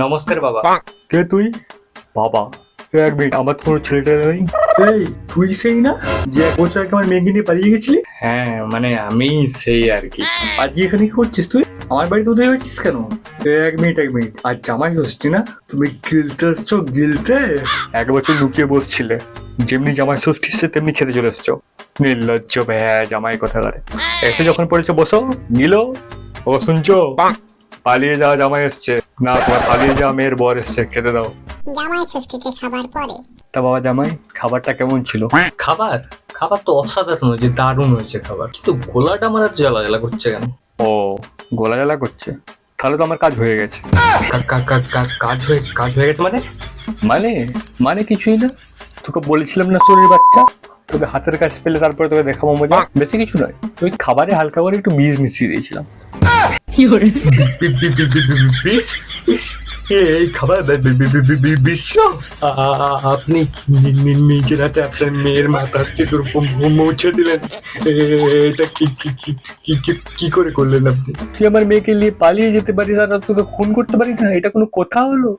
নমস্কার বাবা। কে তুই? বাবা, এক মিনিট, আমার তো কোনো ছেলেটা নেই। এই তুই সেই না যে 1 বছর আগে আমার মেয়েকে নিয়ে পালিয়ে গেছিলি? হ্যাঁ মানে আমি সেই আর কি। আজকে এখানে কি করছিস তুই? আমার বাড়িতে উদয় হয়েছিস কেন? এক মিনিট আর জামাই ষষ্ঠী না, তুমি গিলতে এসছো গিলতে? 1 বছর লুকিয়ে বসছিলে, যেমনি জামাই ষষ্ঠী এসছে তেমনি খেতে চলে এসছো। নির্লজ্জ ভ্যা জামাই কোথাকারে। এসে যখন পড়েছো বসো, নিলো। ও শুনছো? পালিয়ে যাওয়া জামাই এসছে না, তোমার পালিয়ে যাওয়া মেয়ের বর এসছে, খেতে দাও। জামাই ষষ্ঠীতে খাবার পরে তা বাবা জামাই, খাবারটা কেমন ছিল? খাবার খাবার তো অসাধারণ হয়েছে, দারুণ হয়েছে খাবার, কিন্তু গোলাটা আমার এত জ্বালা জ্বালা করছে কেন? ও, গলা জ্বালা করছে? তাহলে তো আমার কাজ হয়ে গেছে। কাজ হয়ে গেছে মানে? মানে মানে কিছুই না, তোকে বলেছিলাম না শরীর বাচ্চা, তোকে হাতের কাছে পেলে তারপরে তোকে দেখাবো মজা। বেশি কিছু নয়, ওই খাবারে হালকা করে একটু বীজ মিশিয়ে দিয়েছিলাম। বিষ? এই খাবার বিশ্ব? আপনি নিজের হাতে আপনার মেয়ের মাথা সিঁদুর মুছে দিলেন? এটা কি করে করলেন আপনি? তুই আমার মেয়েকে নিয়ে পালিয়ে যেতে পারিস আর তোকে খুন করতে পারিস না, এটা কোনো কথা হলো?